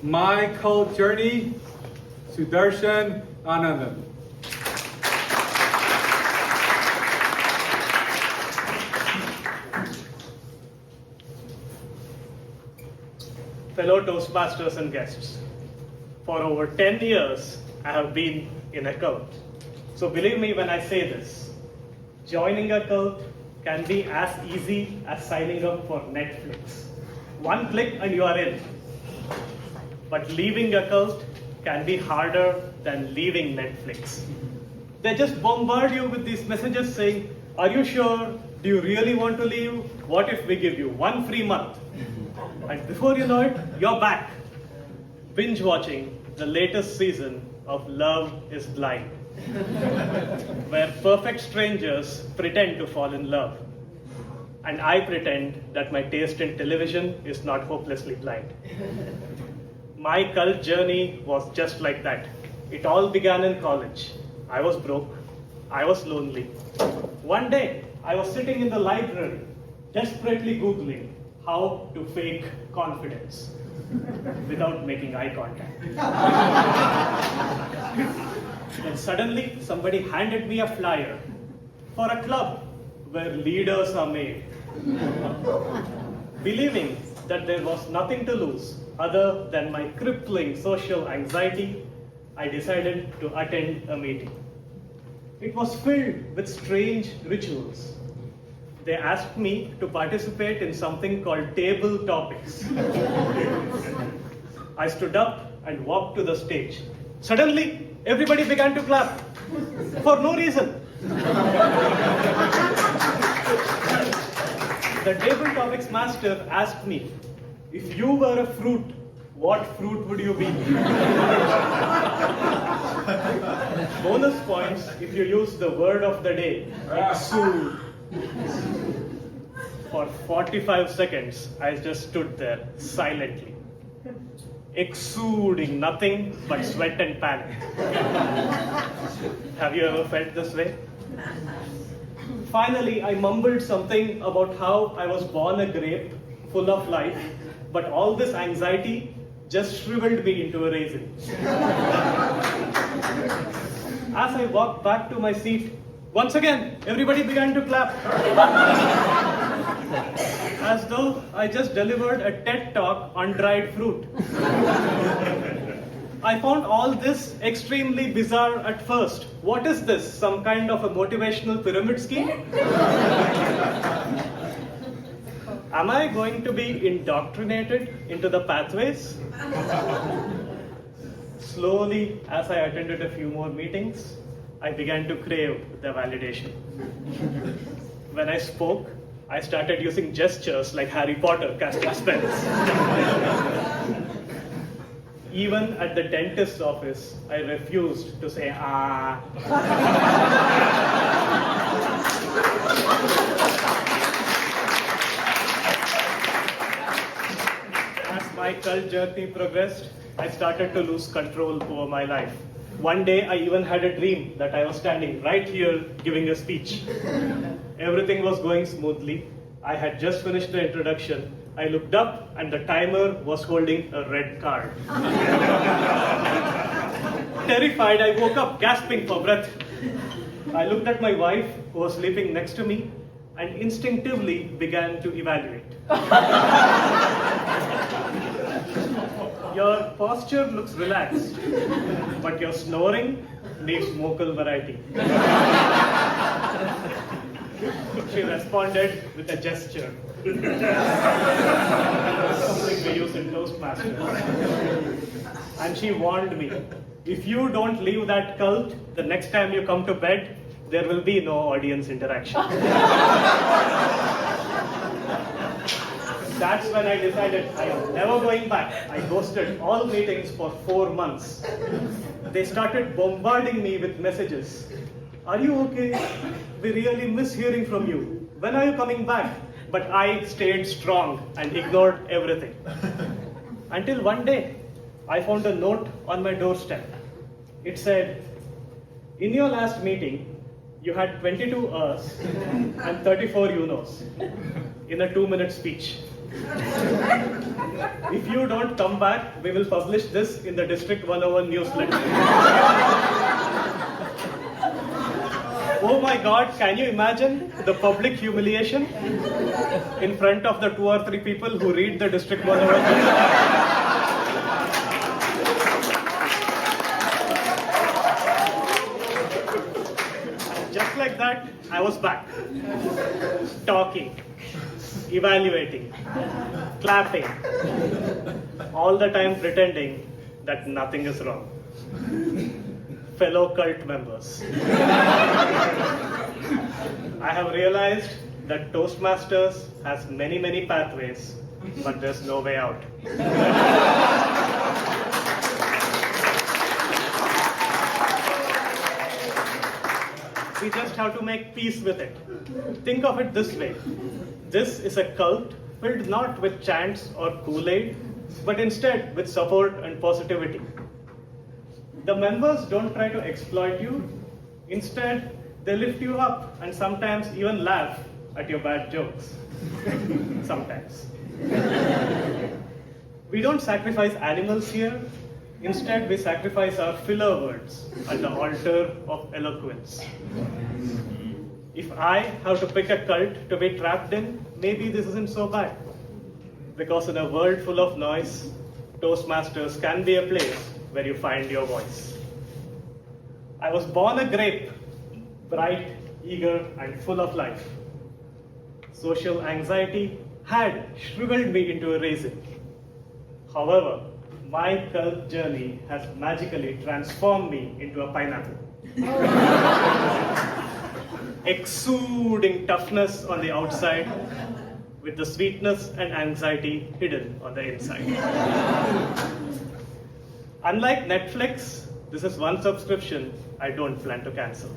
My cult journey, Sudarshan Anandan. Fellow Toastmasters and guests, for over 10 years, I have been in a cult. So believe me when I say this, joining a cult can be as easy as signing up for Netflix. One click and you are in. But leaving a cult can be harder than leaving Netflix. They just bombard you with these messages saying, are you sure? Do you really want to leave? What if we give you 1 free month? And before you know it, you're back. Binge watching the latest season of Love is Blind, where perfect strangers pretend to fall in love. And I pretend that my taste in television is not hopelessly blind. My cult journey was just like that. It all began in college. I was broke. I was lonely. One day, I was sitting in the library, desperately Googling how to fake confidence without making eye contact. Then suddenly, somebody handed me a flyer for a club where leaders are made. Believing that there was nothing to lose other than my crippling social anxiety, I decided to attend a meeting. It was filled with strange rituals. They asked me to participate in something called table topics. I stood up and walked to the stage. Suddenly, everybody began to clap for no reason. The table topics master asked me, if you were a fruit, what fruit would you be? Bonus points if you use the word of the day, exude. For 45 seconds, I just stood there silently, exuding nothing but sweat and panic. Have you ever felt this way? Finally, I mumbled something about how I was born a grape, full of life, but all this anxiety just shriveled me into a raisin. As I walked back to my seat, once again, everybody began to clap. As though I just delivered a TED talk on dried fruit. I found all this extremely bizarre at first. What is this? Some kind of a motivational pyramid scheme? Am I going to be indoctrinated into the pathways? Slowly, as I attended a few more meetings, I began to crave the validation. When I spoke, I started using gestures like Harry Potter casting spells. Even at the dentist's office, I refused to say ah. As my cult journey progressed, I started to lose control over my life. One day, I even had a dream that I was standing right here giving a speech. Everything was going smoothly. I had just finished the introduction. I looked up and the timer was holding a red card. Terrified, I woke up gasping for breath. I looked at my wife, who was sleeping next to me, and instinctively began to evaluate. Your posture looks relaxed, but your snoring needs vocal variety. She responded with a gesture. Something we use in Toastmasters. And she warned me, if you don't leave that cult, the next time you come to bed, there will be no audience interaction. That's when I decided I am never going back. I ghosted all meetings for 4 months. They started bombarding me with messages. Are you okay? We really miss hearing from you. When are you coming back? But I stayed strong and ignored everything. Until one day, I found a note on my doorstep. It said, in your last meeting, you had 22 hours and 34 you-knows in a 2-minute speech. If you don't come back, we will publish this in the District 101 newsletter. Oh my God, can you imagine the public humiliation in front of the 2 or 3 people who read the District 101 newsletter? Just like that, I was back. Talking, evaluating, clapping, all the time pretending that nothing is wrong. Fellow cult members, I have realized that Toastmasters has many pathways, but there's no way out. We just have to make peace with it. Think of it this way. This is a cult filled not with chants or Kool-Aid, but instead with support and positivity. The members don't try to exploit you. Instead, they lift you up and sometimes even laugh at your bad jokes. Sometimes. We don't sacrifice animals here. Instead, we sacrifice our filler words at the altar of eloquence. If I have to pick a cult to be trapped in, maybe this isn't so bad. Because in a world full of noise, Toastmasters can be a place where you find your voice. I was born a grape, bright, eager, and full of life. Social anxiety had shriveled me into a raisin. However, my cult journey has magically transformed me into a pineapple. Exuding toughness on the outside, with the sweetness and anxiety hidden on the inside. Unlike Netflix, this is one subscription I don't plan to cancel.